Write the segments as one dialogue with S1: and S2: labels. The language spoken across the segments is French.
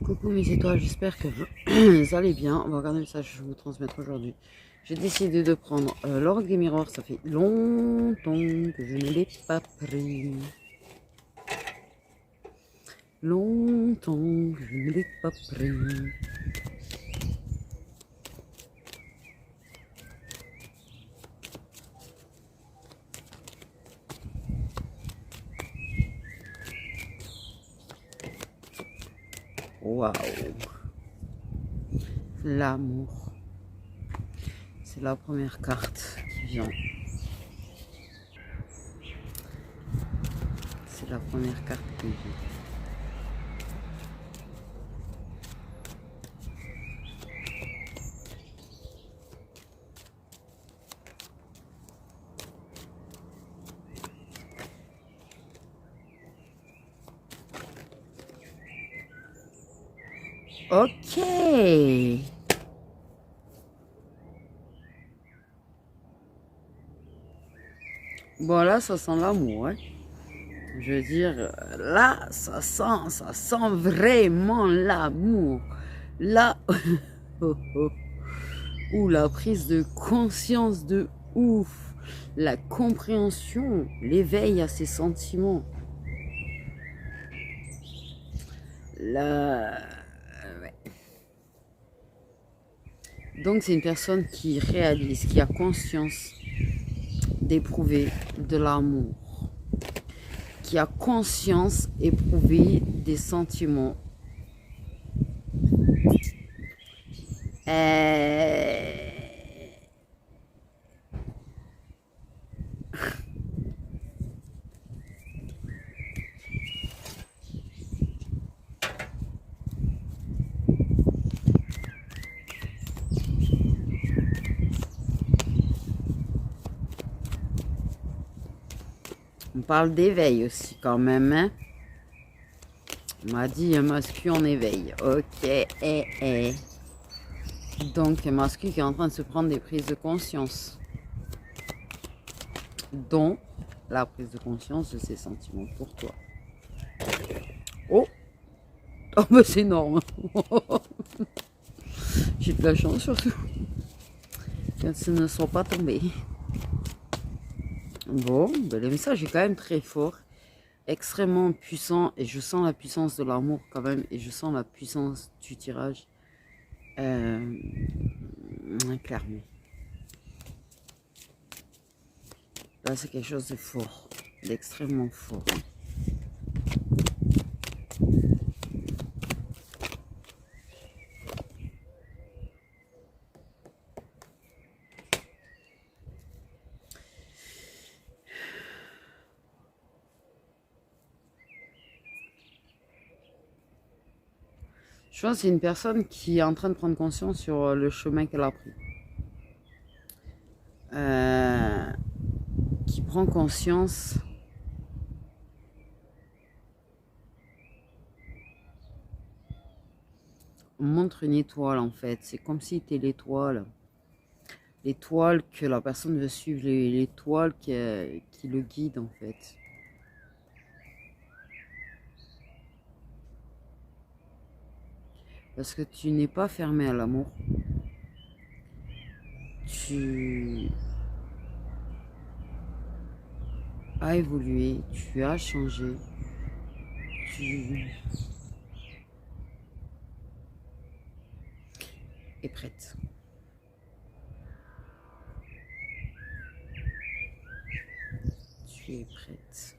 S1: Coucou mes étoiles, j'espère que vous allez bien. On va regarder le message que je vais vous transmettre aujourd'hui. J'ai décidé de prendre l'orgue des miroirs. Ça fait longtemps que je ne l'ai pas pris. Longtemps que je ne l'ai pas pris. Waouh! L'amour. C'est la première carte qui vient. C'est la première carte qui vient. Ok. Bon là, ça sent l'amour, hein. Je veux dire, là, ça sent vraiment l'amour. Là, oh, oh. Ou la prise de conscience de ouf, la compréhension, l'éveil à ses sentiments. La... ouais. Donc c'est une personne qui réalise, qui a conscience d'éprouver de l'amour, qui a conscience d'éprouver des sentiments. On parle d'éveil aussi quand même, hein. On m'a dit un masculin en éveil. Ok, Donc un masculin qui est en train de se prendre des prises de conscience. Dont la prise de conscience de ses sentiments pour toi. Oh, oh bah c'est énorme. J'ai de la chance surtout. Que ce ne soit pas tombé. Bon, ben le message est quand même très fort. Extrêmement puissant. Et je sens la puissance de l'amour quand même. Et je sens la puissance du tirage. Clairement. Là c'est quelque chose de fort. D'extrêmement fort. Je pense que c'est une personne qui est en train de prendre conscience sur le chemin qu'elle a pris. Qui prend conscience on montre une étoile en fait. C'est comme si c'était l'étoile. L'étoile que la personne veut suivre, l'étoile qui le guide en fait. Parce que tu n'es pas fermé à l'amour. Tu as évolué, tu as changé. Tu es prête. Tu es prête.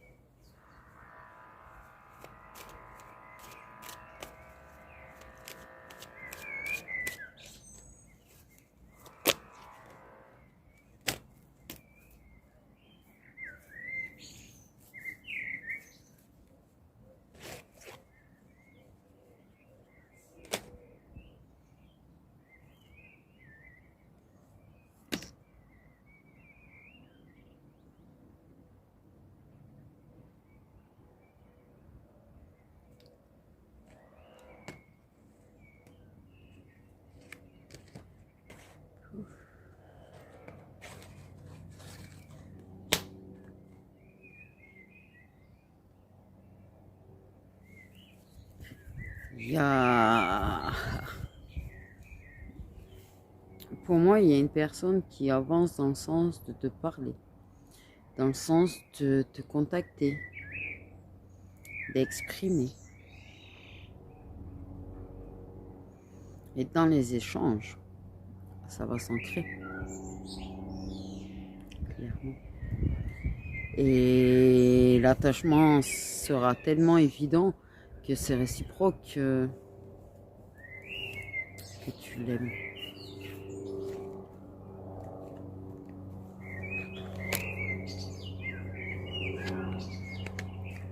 S1: Il y a... Pour moi, il y a une personne qui avance dans le sens de te parler, dans le sens de te contacter, d'exprimer. Et dans les échanges, ça va s'ancrer, clairement. Et l'attachement sera tellement évident que c'est réciproque que tu l'aimes.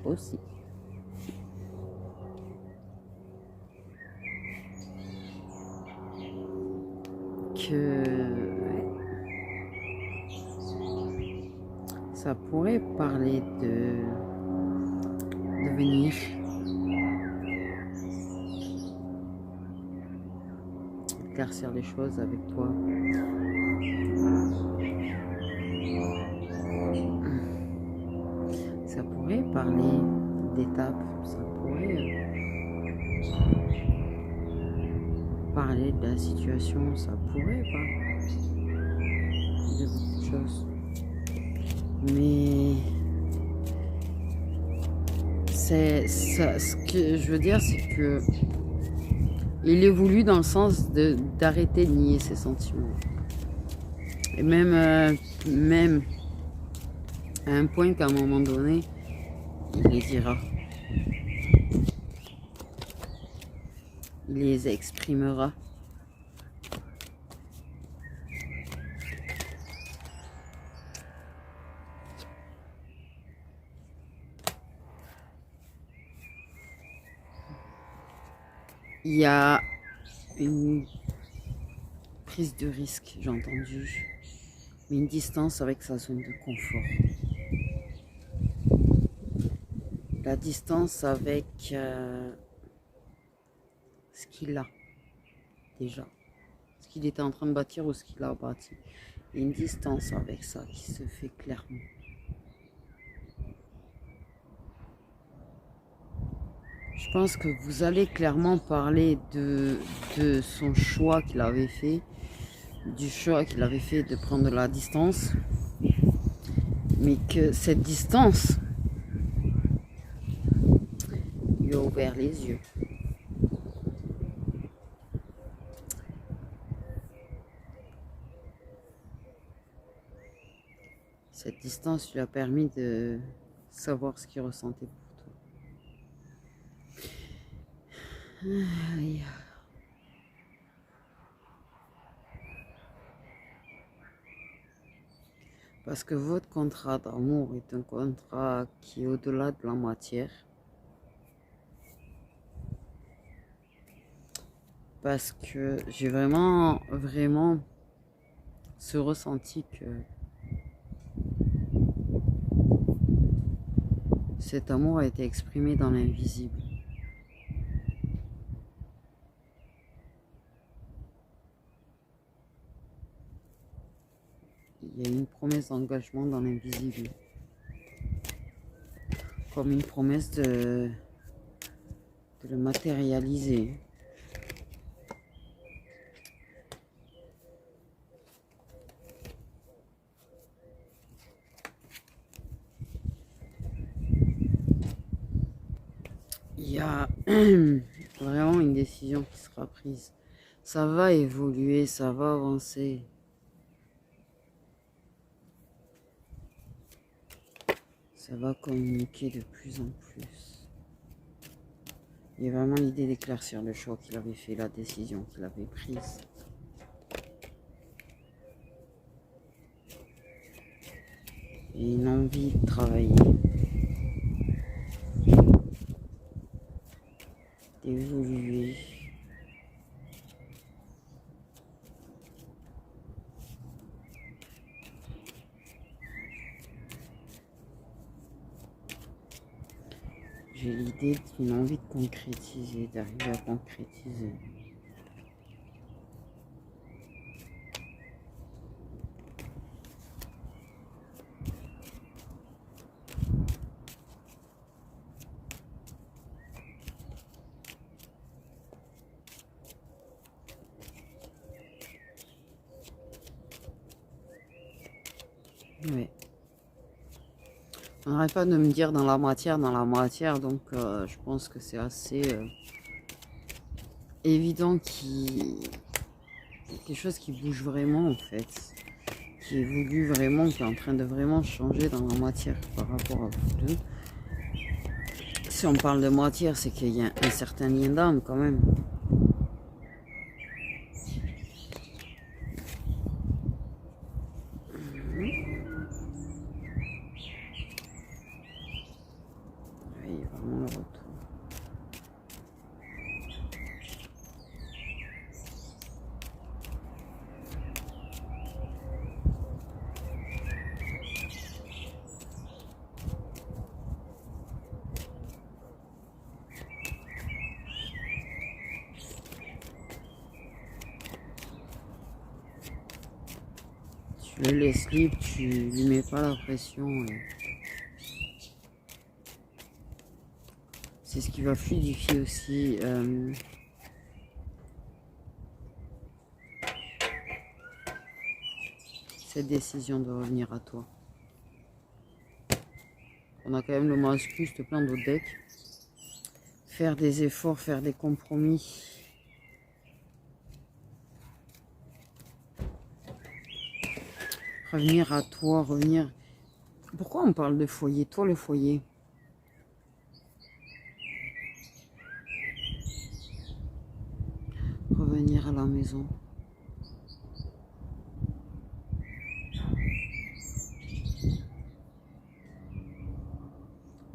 S1: Aussi. Ça pourrait parler de venir éclaircir les choses avec toi. Ça pourrait parler d'étapes, ça pourrait parler de la situation, ça pourrait parler de beaucoup de choses. Mais c'est ça, ce que je veux dire, c'est que il évolue dans le sens d'arrêter de nier ses sentiments. Et même à un point qu'à un moment donné, il les dira. Il les exprimera. Il y a une prise de risque, j'ai entendu, mais une distance avec sa zone de confort. La distance avec ce qu'il a déjà, ce qu'il était en train de bâtir ou ce qu'il a bâti. Il y a une distance avec ça qui se fait clairement. Je pense que vous allez clairement parler de son choix qu'il avait fait, du choix qu'il avait fait de prendre la distance, mais que cette distance lui a ouvert les yeux. Cette distance lui a permis de savoir ce qu'il ressentait pour toi. Aïe. Parce que votre contrat d'amour est un contrat qui est au-delà de la matière. Parce que j'ai vraiment ce ressenti que cet amour a été exprimé dans l'invisible. Il y a une promesse d'engagement dans l'invisible. Comme une promesse de le matérialiser. Il y a vraiment une décision qui sera prise. Ça va évoluer, ça va avancer. Ça va communiquer de plus en plus. Il y a vraiment l'idée d'éclaircir le choix qu'il avait fait, la décision qu'il avait prise. Et une envie de travailler. D'évoluer. J'ai l'idée d'une envie de concrétiser, d'arriver à concrétiser. Oui. On n'arrête pas de me dire dans la matière, donc je pense que c'est assez évident qu'il y a quelque chose qui bouge vraiment en fait, qui évolue vraiment, qui est en train de vraiment changer dans la matière par rapport à vous deux. Si on parle de matière, c'est qu'il y a un certain lien d'âme quand même. Oui, vraiment le retour. Tu le laisses libre, tu lui mets pas la pression. C'est ce qui va fluidifier aussi cette décision de revenir à toi. On a quand même le masculiste plein d'autres decks. Faire des efforts, faire des compromis. Revenir à toi, revenir... Pourquoi on parle de foyer? Toi, le foyer. Revenir à la maison.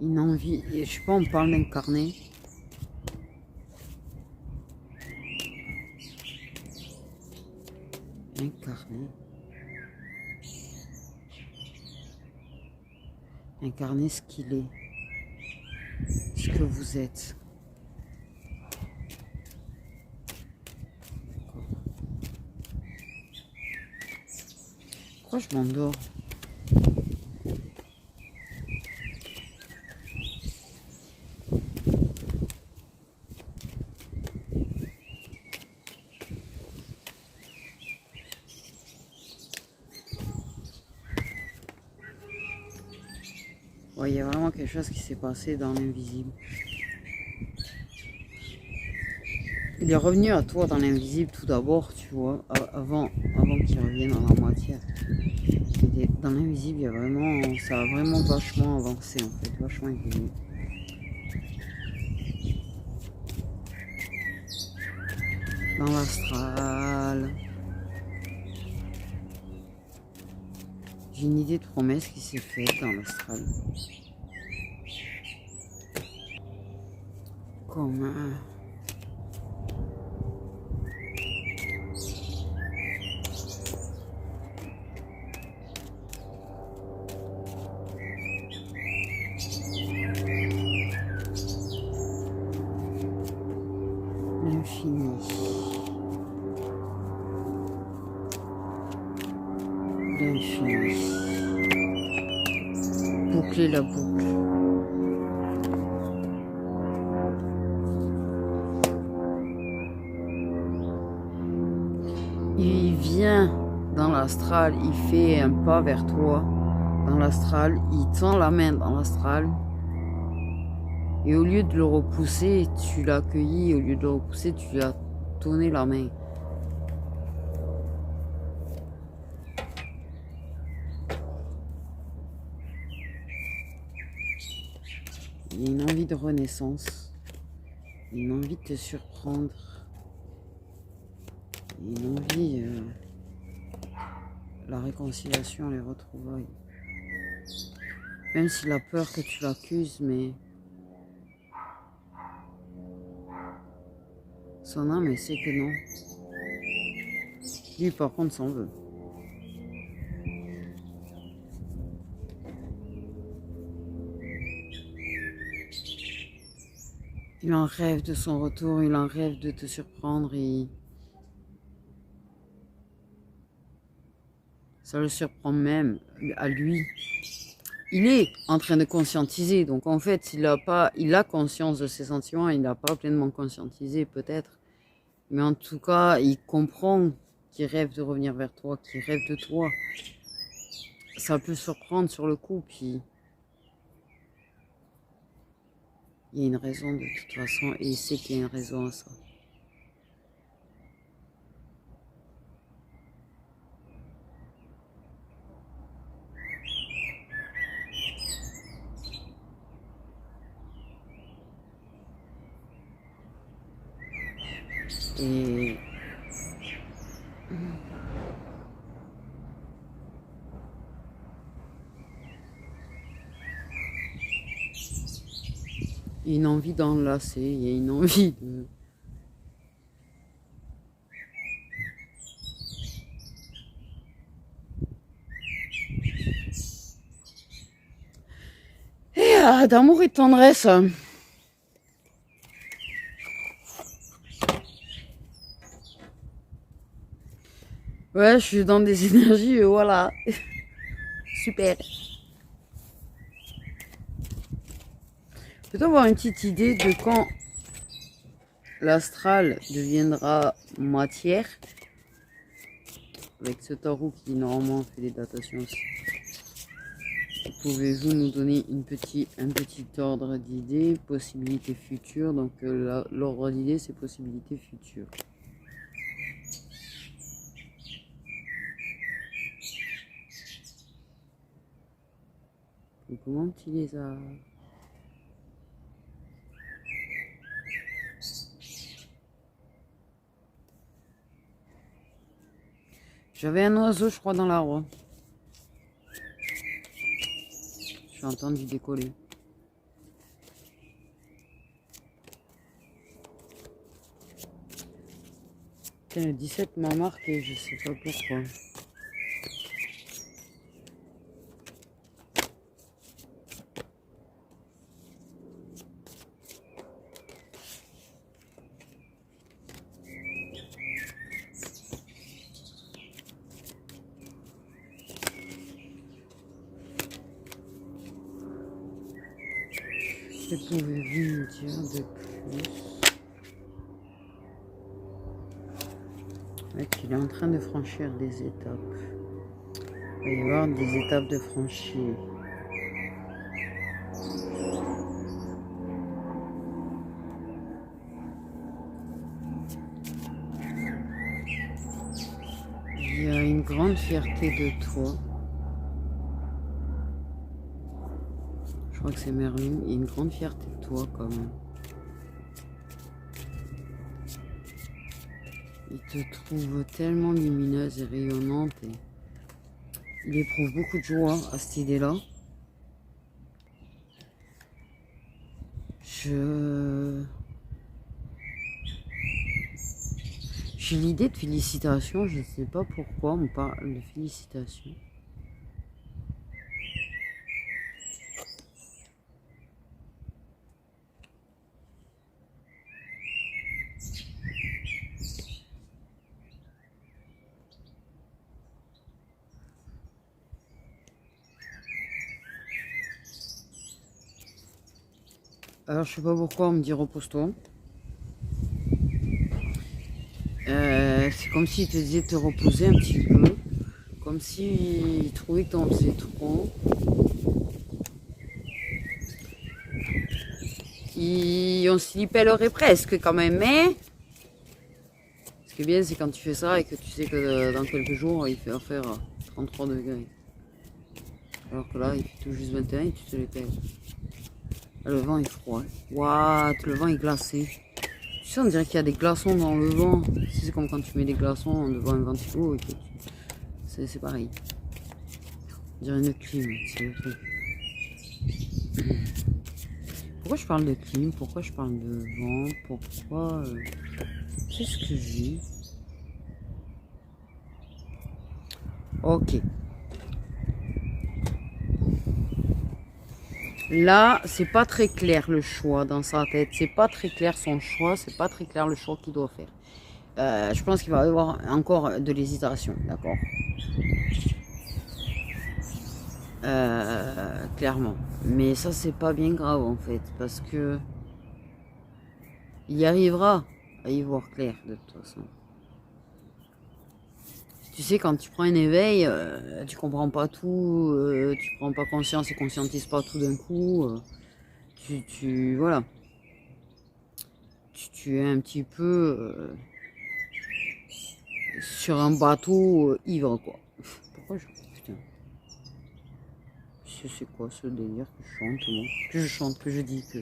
S1: Une envie... Je sais pas, on parle d'incarner. Incarner. Incarner ce qu'il est. Ce que vous êtes. Pourquoi je m'endors? Ouais, il y a vraiment quelque chose qui s'est passé dans l'invisible. Il est revenu à toi dans l'invisible tout d'abord, tu vois, avant qu'il revienne dans la matière. Dans l'invisible, il y a vraiment, ça a vraiment vachement avancé en fait, vachement évolué. Dans l'astral. J'ai une idée de promesse qui s'est faite dans l'astral. Comme l'infini. L'infini. Boucler la boucle. Il vient dans l'astral, il fait un pas vers toi dans l'astral, il tend la main dans l'astral. Et au lieu de le repousser, tu l'as accueilli. Au lieu de le repousser, tu lui as donné la main. Il y a une envie de renaissance. Une envie de te surprendre. Une envie... la réconciliation, les retrouvailles. Même s'il a peur que tu l'accuses, mais... son âme, elle sait que non. Lui, par contre, s'en veut. Il en rêve de son retour, il en rêve de te surprendre et... ça le surprend même à lui. Il est en train de conscientiser, donc en fait, il a conscience de ses sentiments, il n'a pas pleinement conscientisé peut-être. Mais en tout cas, il comprend qu'il rêve de revenir vers toi, qu'il rêve de toi. ça peut surprendre sur le coup, puis il y a une raison de toute façon, et il sait qu'il y a une raison à ça. Et il y a une envie d'enlacer, il y a une envie de... Et d'amour et de tendresse. Ouais, je suis dans des énergies, voilà. Super. Peut-être avoir une petite idée de quand l'astral deviendra matière. Avec ce tarot qui normalement fait des datations aussi. Pouvez-vous nous donner un petit ordre d'idée, possibilités futures. Donc l'ordre d'idée c'est possibilités futures. Et comment tu les as... J'avais un oiseau je crois dans l'arbre. J'ai entendu décoller. Putain, le 17 m'a marqué, je sais pas pourquoi. Que pouvez-vous me dire de plus? Il est en train de franchir des étapes. Il va y avoir des étapes de franchir. Il y a une grande fierté de toi. Je crois que c'est Merlin. Il y a une grande fierté de toi quand même. Il te trouve tellement lumineuse et rayonnante. Et il éprouve beaucoup de joie à cette idée-là. J'ai l'idée de félicitations, je ne sais pas pourquoi on parle de félicitations. Alors je sais pas pourquoi on me dit repose-toi. C'est comme s'il te disait de te reposer un petit peu. Comme s'il trouvait que t'en faisais trop. On s'y pèlerait presque quand même, mais... Ce qui est bien, c'est quand tu fais ça et que tu sais que dans quelques jours, il fait faire 33 degrés. Alors que là, il fait tout juste 21 et tu te les pèles. Le vent est froid. Waouh, le vent est glacé. Tu sais, on dirait qu'il y a des glaçons dans le vent. C'est comme quand tu mets des glaçons devant un ventilo et que c'est pareil. On dirait une clim, c'est le truc. Pourquoi je parle de clim? Pourquoi je parle de vent? Pourquoi... Qu'est-ce que j'ai? Ok. Là, c'est pas très clair le choix dans sa tête. C'est pas très clair son choix. C'est pas très clair le choix qu'il doit faire. Je pense qu'il va y avoir encore de l'hésitation, d'accord? Clairement. Mais ça, c'est pas bien grave en fait. Parce que... il y arrivera à y voir clair de toute façon. Tu sais, quand tu prends un éveil, tu comprends pas tout, tu prends pas conscience et conscientises pas tout d'un coup. Voilà. Tu es un petit peu sur un bateau ivre, quoi. Pourquoi je... Putain. C'est quoi ce délire que je chante, moi? Que je chante, que je dis que...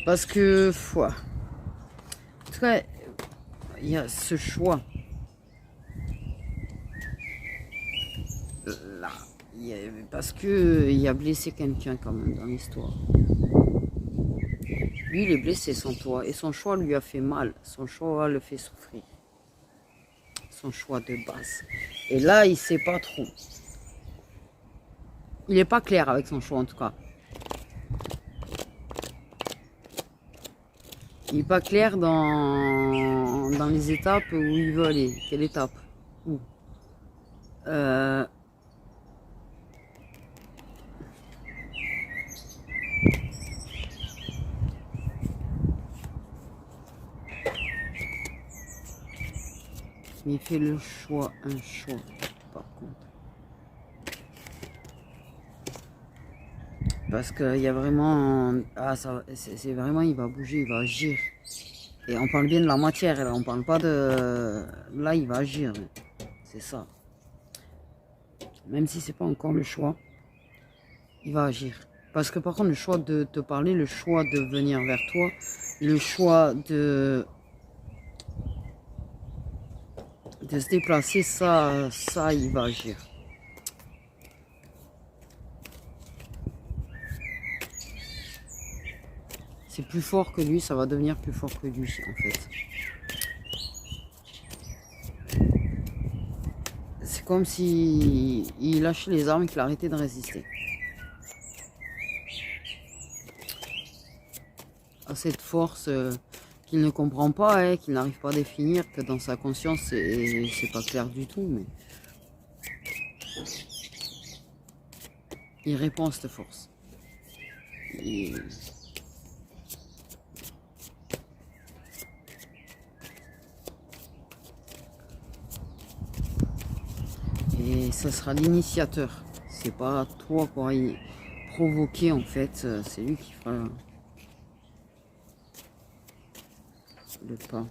S1: Parce que, foi. En tout cas, il y a ce choix. Là. Parce que il a blessé quelqu'un quand même dans l'histoire. Lui, il est blessé, son choix. Et son choix lui a fait mal. Son choix le fait souffrir. Son choix de base. Et là, il sait pas trop. Il n'est pas clair avec son choix, en tout cas. Il n'est pas clair dans les étapes où il veut aller. Quelle étape? Où Mais il fait le choix, un choix, par contre. Parce qu'il y a vraiment... Ah, c'est vraiment, il va bouger, il va agir. Et on parle bien de la matière, là, on parle pas de... Là, il va agir. C'est ça. Même si c'est pas encore le choix, il va agir. Parce que par contre, le choix de te parler, le choix de venir vers toi, le choix de se déplacer, ça, il va agir. C'est plus fort que lui, ça va devenir plus fort que lui, en fait. C'est comme si il lâchait les armes et qu'il arrêtait de résister. À cette force qu'il ne comprend pas, hein, qu'il n'arrive pas à définir, que dans sa conscience, c'est pas clair du tout, mais... Il répond à cette force. Et ça sera l'initiateur. C'est pas toi qui auras provoqué, en fait, c'est lui qui fera le pas.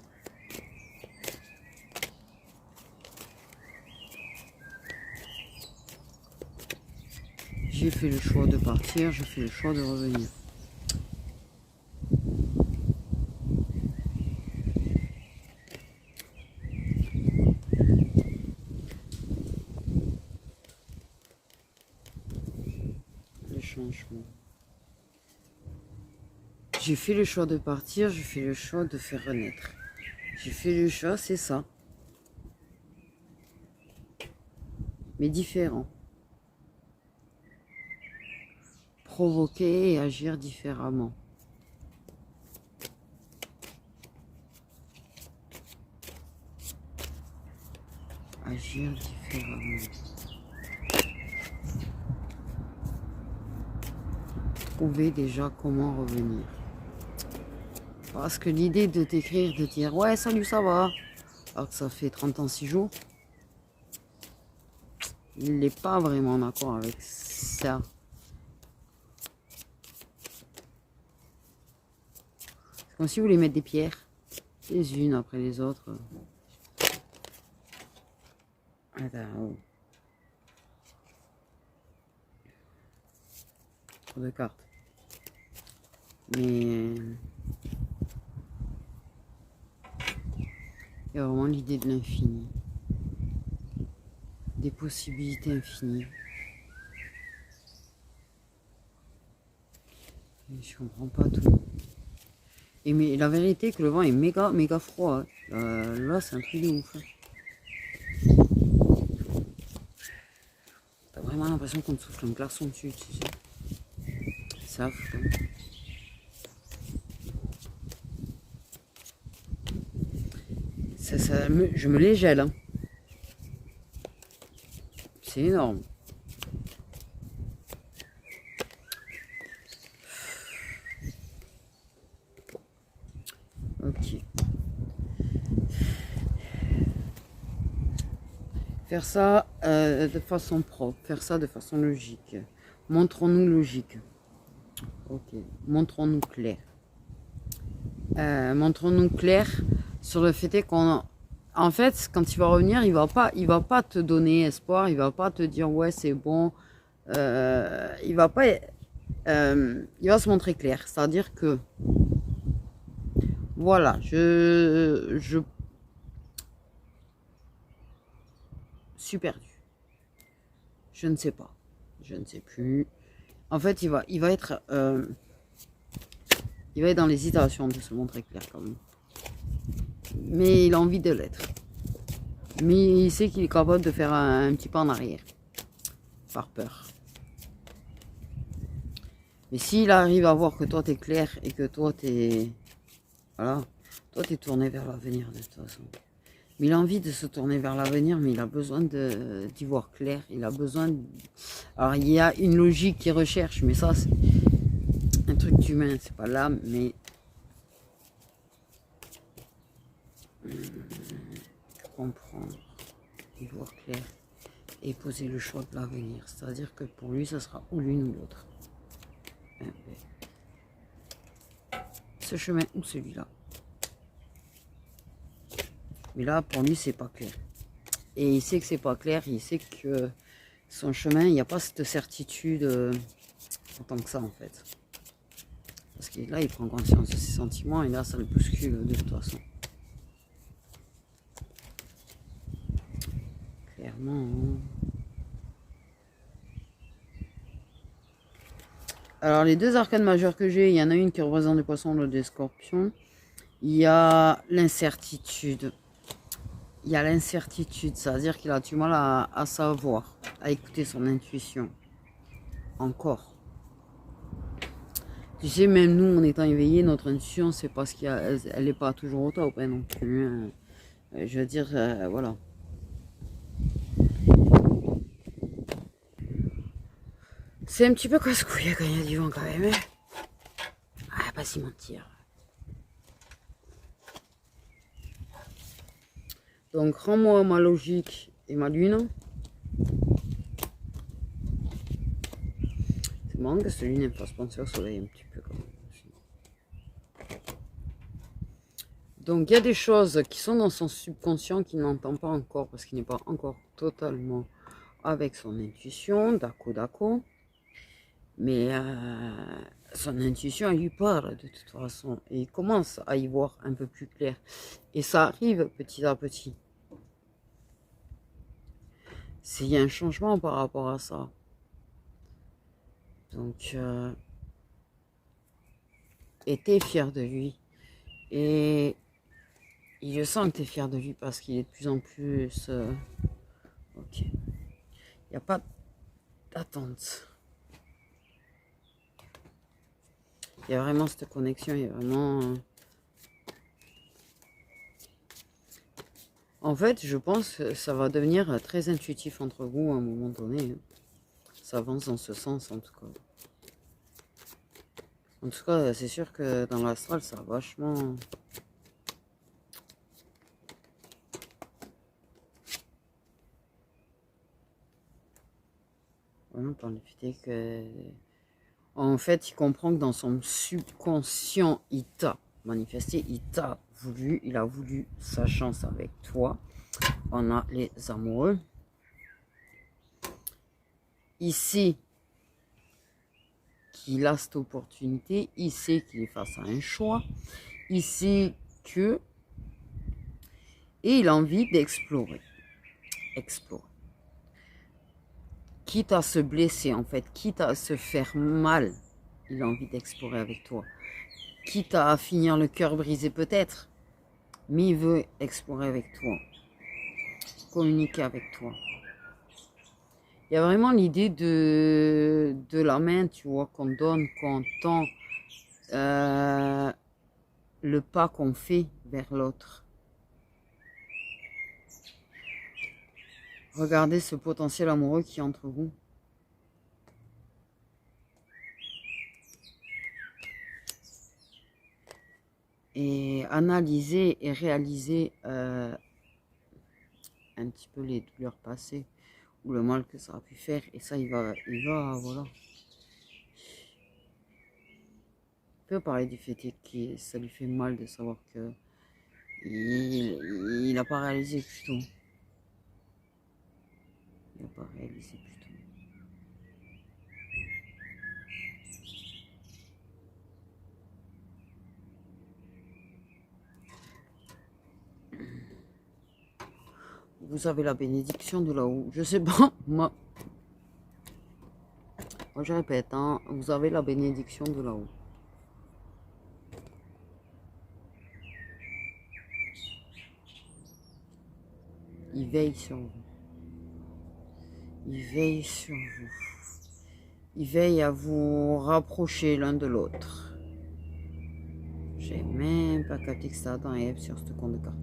S1: J'ai fait le choix de partir, je fais le choix de revenir. Le changement. J'ai fait le choix de partir, je fais le choix de faire renaître. J'ai fait le choix, c'est ça. Mais différent. Provoquer et agir différemment. Agir différemment. Trouver déjà comment revenir. Parce que l'idée de t'écrire, de dire ouais salut ça va, alors que ça fait 30 ans 6 jours, il n'est pas vraiment d'accord avec ça. C'est comme si vous voulez mettre des pierres, les unes après les autres. Attends, oh. Trop de cartes. Mais il y a vraiment l'idée de l'infini. Des possibilités infinies. Et je comprends pas tout. Et mais la vérité que le vent est méga froid. Hein. Là c'est un truc de ouf. Hein. T'as vraiment l'impression qu'on te souffle un glaçon dessus, tu sais. C'est affreux. Je me les gèle. Hein. C'est énorme. Ok. Faire ça de façon propre, faire ça de façon logique. Montrons-nous logique. Ok, montrons-nous clair. Montrons-nous clair sur le fait qu'on... En fait, quand il va revenir, il va pas te donner espoir, il va pas te dire ouais c'est bon. Il va pas... il va se montrer clair. C'est-à-dire que... Voilà, je suis perdu. Je ne sais pas. Je ne sais plus. En fait, il va être dans l'hésitation de se montrer clair quand même. Mais il a envie de l'être. Mais il sait qu'il est capable de faire un petit pas en arrière. Par peur. Mais s'il arrive à voir que toi t'es clair et que toi t'es... Voilà. Toi t'es tourné vers l'avenir de toute façon. Mais il a envie de se tourner vers l'avenir, mais il a besoin d'y voir clair. Il a besoin... Alors il y a une logique qu'il recherche, mais ça c'est un truc d'humain, c'est pas l'âme, mais... Comprendre, y voir clair et poser le choix de l'avenir. C'est-à-dire que pour lui, ça sera ou l'une ou l'autre. Ce chemin ou celui-là. Mais là, pour lui, c'est pas clair. Et il sait que c'est pas clair, il sait que son chemin, il n'y a pas cette certitude en tant que ça, en fait. Parce que là, il prend conscience de ses sentiments et là, ça le bouscule de toute façon. Clairement. Alors, les deux arcanes majeures que j'ai, il y en a une qui représente les poissons, l'autre des scorpions. Il y a l'incertitude. Il y a l'incertitude, c'est-à-dire qu'il a du mal à savoir, à écouter son intuition. Encore. Tu sais, même nous, en étant éveillés, notre intuition, c'est parce qu'elle n'est pas toujours au top, hein, non plus. Hein. Je veux dire, voilà. C'est un petit peu casse-couille quand il y a du vent quand même. Hein. Ah, pas si mentir. Donc, rends-moi ma logique et ma lune. C'est marrant que cette lune elle fasse penser au soleil un petit peu quand même. Donc, il y a des choses qui sont dans son subconscient qu'il n'entend pas encore parce qu'il n'est pas encore totalement avec son intuition, d'accord. Mais son intuition, elle lui parle de toute façon. Et il commence à y voir un peu plus clair. Et ça arrive petit à petit. Il y a un changement par rapport à ça. Donc, et t'es fier de lui. Et il sent que t'es fier de lui parce qu'il est de plus en plus... ok. Il n'y a pas d'attente. Il y a vraiment cette connexion, il y a vraiment... En fait, je pense que ça va devenir très intuitif entre vous à un moment donné. Ça avance dans ce sens, en tout cas. En tout cas, c'est sûr que dans l'astral, ça a vachement... Vraiment, par le fait que... En fait, il comprend que dans son subconscient, il t'a manifesté, il t'a voulu, il a voulu sa chance avec toi. On a les amoureux. Ici, qu'il a cette opportunité, il sait qu'il est face à un choix, il sait que... Et il a envie d'explorer. Explorer. Quitte à se blesser, en fait, quitte à se faire mal, il a envie d'explorer avec toi. Quitte à finir le cœur brisé peut-être, mais il veut explorer avec toi. Communiquer avec toi. Il y a vraiment l'idée de la main, tu vois, qu'on donne, qu'on tend, le pas qu'on fait vers l'autre. Regardez ce potentiel amoureux qui est entre vous. Et analyser et réaliser un un petit peu les douleurs passées ou le mal que ça a pu faire. Et ça, voilà. Il peut parler du fait que ça lui fait mal de savoir que il n'a pas réalisé plus tôt. Il n'a pas réalisé plus tôt. Vous avez la bénédiction de là-haut. Je sais pas, moi je répète, hein, vous avez la bénédiction de là-haut. Il veille sur vous. Il veille sur vous. Il veille à vous rapprocher l'un de l'autre. J'ai même pas capté que ça Adam et Ève sur ce compte de carte.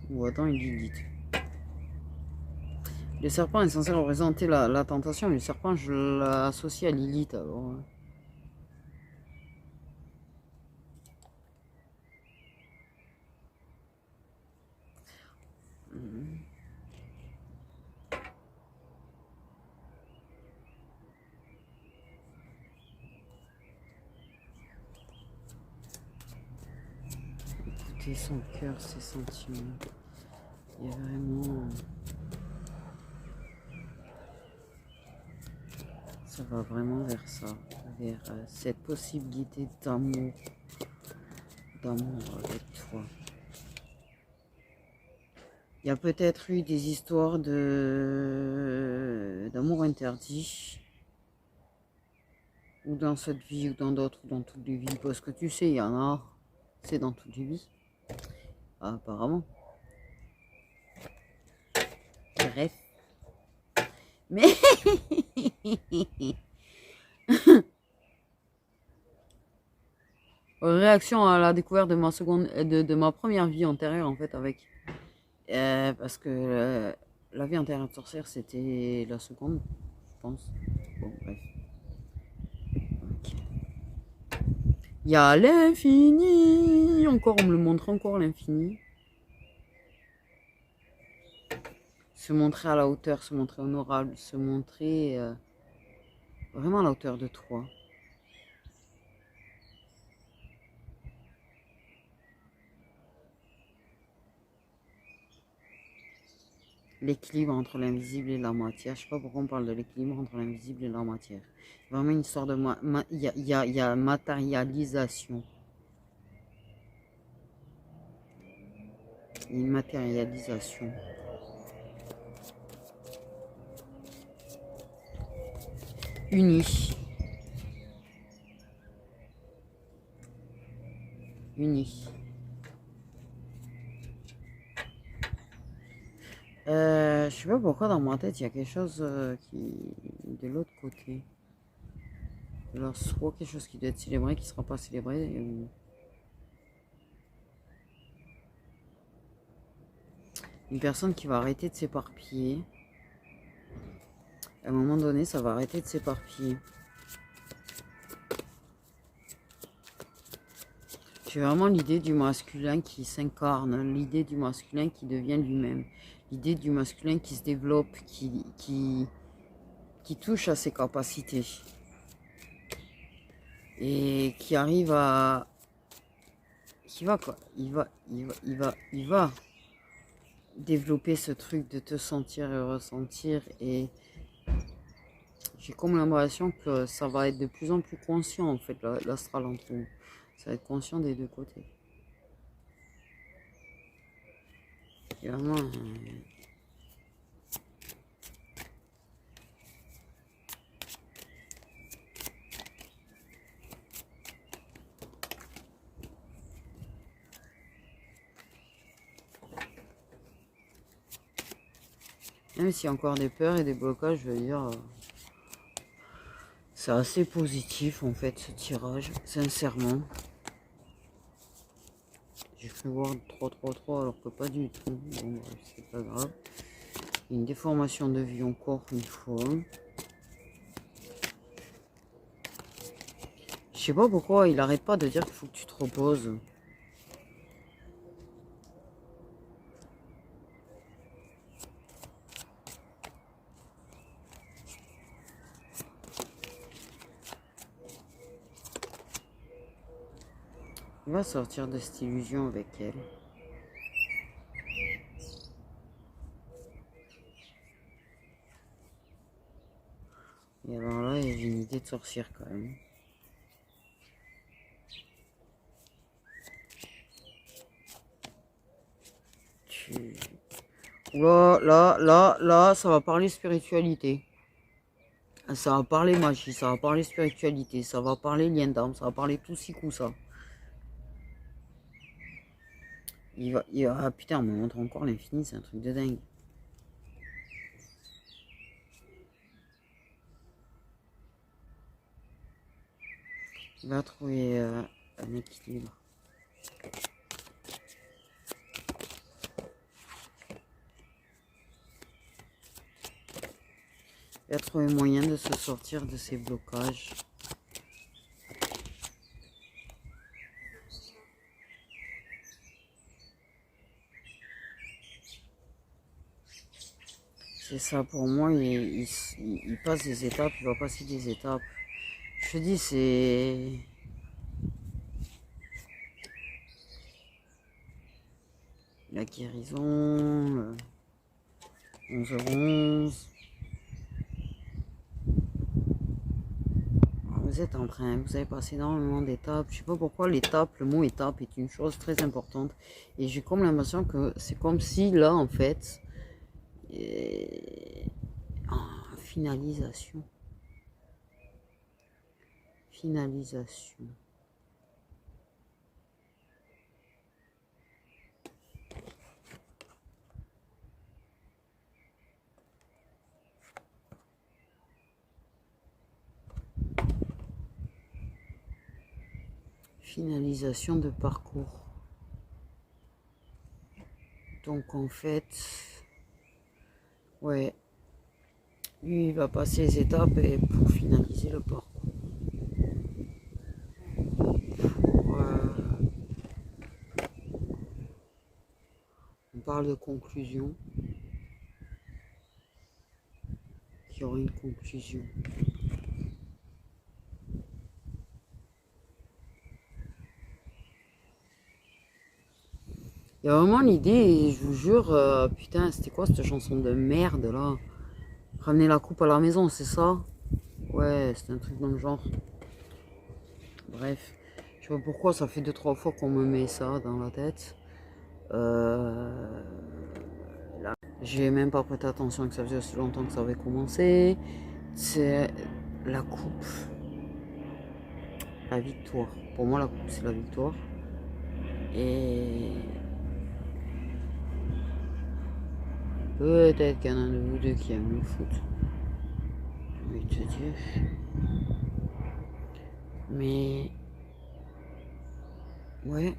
S1: Ou Adam et Lilith. Le serpent est censé représenter la tentation, mais le serpent, je l'associe à Lilith alors. Écoutez son cœur, ses sentiments. Il y a vraiment... Ça va vraiment vers ça, vers cette possibilité d'amour avec toi. Il y a peut-être eu des histoires d'amour interdit, ou dans cette vie, ou dans d'autres, ou dans toutes les vies, parce que tu sais, il y en a, c'est dans toutes les vies, apparemment. Bref. Mais... Réaction à la découverte de ma seconde, de ma première vie antérieure, en fait, avec... parce que la vie antérieure de sorcière, c'était la seconde, je pense. Bon, bref. Okay. Il y a l'infini. Encore, on me le montre encore, l'infini. Se montrer à la hauteur, se montrer honorable, se montrer vraiment à la hauteur de toi. L'équilibre entre l'invisible et la matière. Je sais pas pourquoi on parle de l'équilibre entre l'invisible et la matière. Vraiment une histoire de... Il y a matérialisation. Une matérialisation. Unis. Unis. Je sais pas pourquoi dans ma tête il y a quelque chose qui de l'autre côté. Alors soit quelque chose qui doit être célébré, qui sera pas célébré. Une personne qui va arrêter de s'éparpiller. À un moment donné, ça va arrêter de s'éparpiller. J'ai vraiment l'idée du masculin qui s'incarne, l'idée du masculin qui devient lui-même, l'idée du masculin qui se développe, qui touche à ses capacités et qui arrive à... Il va développer ce truc de te sentir et ressentir, et j'ai comme l'impression que ça va être de plus en plus conscient en fait, l'astral entre nous. Ça va être conscient des deux côtés. Et vraiment... Même s'il y a encore des peurs et des blocages, je veux dire... C'est assez positif en fait ce tirage, sincèrement. J'ai cru voir 3 alors que pas du tout. Bon, c'est pas grave. Une déformation de vie encore une fois. Je sais pas pourquoi il arrête pas de dire qu'il faut que tu te reposes. Il va sortir de cette illusion avec elle. Et alors là, j'ai une idée de sorcière quand même. Là, ça va parler spiritualité. Ça va parler magie, ça va parler spiritualité, ça va parler lien d'âme, ça va parler tout ci, coup ça. Ah putain, on me montre encore l'infini, c'est un truc de dingue. Il va trouver un équilibre. Il va trouver moyen de se sortir de ces blocages. C'est ça, pour moi, il passe des étapes, il va passer des étapes. Je te dis, c'est... La guérison, 11h11. Vous êtes en train, vous avez passé énormément d'étapes. Je sais pas pourquoi l'étape, le mot étape est une chose très importante. Et j'ai comme l'impression que c'est comme si là, en fait, finalisation. Finalisation. Finalisation de parcours. Donc en fait, ouais, lui il va passer les étapes et pour finaliser le parcours. On parle de conclusion. Il y aura une conclusion. Il y a vraiment l'idée, je vous jure, putain, c'était quoi cette chanson de merde là? Ramener la coupe à la maison, c'est ça? Ouais, c'est un truc dans le genre. Bref, je sais pas pourquoi, ça fait 2-3 fois qu'on me met ça dans la tête. Là, j'ai même pas prêté attention que ça faisait aussi longtemps que ça avait commencé. C'est la coupe. La victoire. Pour moi, la coupe, c'est la victoire. Et peut-être qu'il y en a un de vous deux qui aime le foot. J'ai envie de te dire. Mais ouais.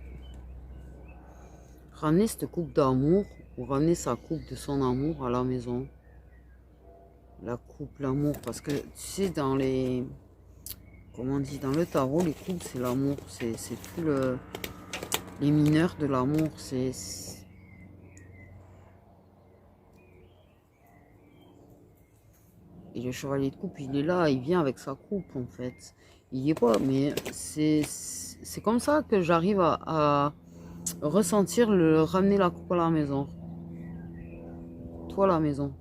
S1: Ramener cette coupe d'amour ou ramener sa coupe de son amour à la maison. La coupe, l'amour. Parce que tu sais, dans les... Comment on dit? Dans le tarot, les coupes, c'est l'amour. C'est tout le... Les mineurs de l'amour. C'est... Et le chevalier de coupe, il est là, il vient avec sa coupe en fait. Il y est pas, mais c'est comme ça que j'arrive à ressentir le ramener la coupe à la maison. Toi, à la maison.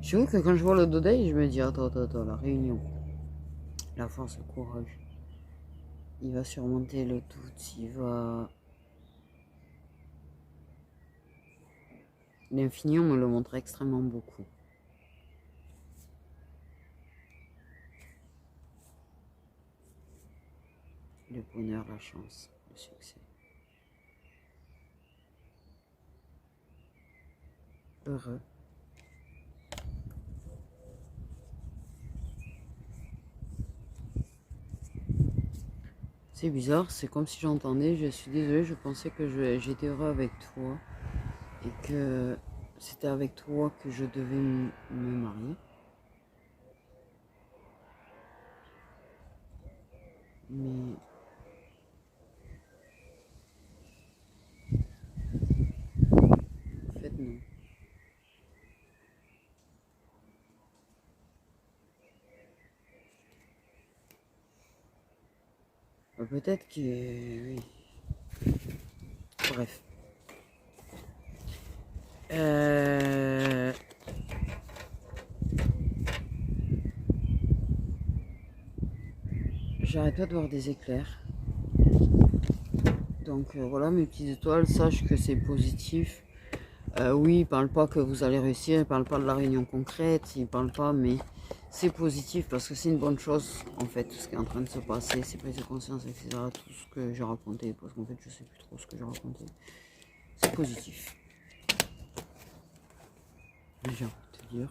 S1: Je vois que quand je vois le Dodei, je me dis attends, la réunion. La force, le courage. Il va surmonter le doute, il va... L'infini, on me le montre extrêmement beaucoup. Le bonheur, la chance, le succès. Heureux. C'est bizarre, c'est comme si j'entendais, je suis désolée, je pensais que j'étais heureux avec toi et que c'était avec toi que je devais me marier. Mais en fait, non. Peut-être que... Oui. Bref. Euh, J'arrête pas de voir des éclairs. Donc voilà mes petites étoiles, sache que c'est positif. Oui, il parle pas que vous allez réussir, il parle pas de la réunion concrète, il parle pas, mais c'est positif parce que c'est une bonne chose en fait, tout ce qui est en train de se passer, ces prises de conscience, etc. Tout ce que j'ai raconté, parce qu'en fait je sais plus trop ce que j'ai raconté. C'est positif. J'ai envie de te dire.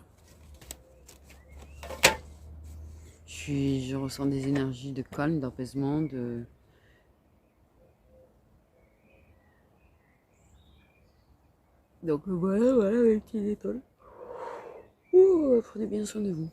S1: Je ressens des énergies de calme, d'apaisement, de. Donc voilà, voilà mes petites étoiles. Ouh, prenez bien soin de vous.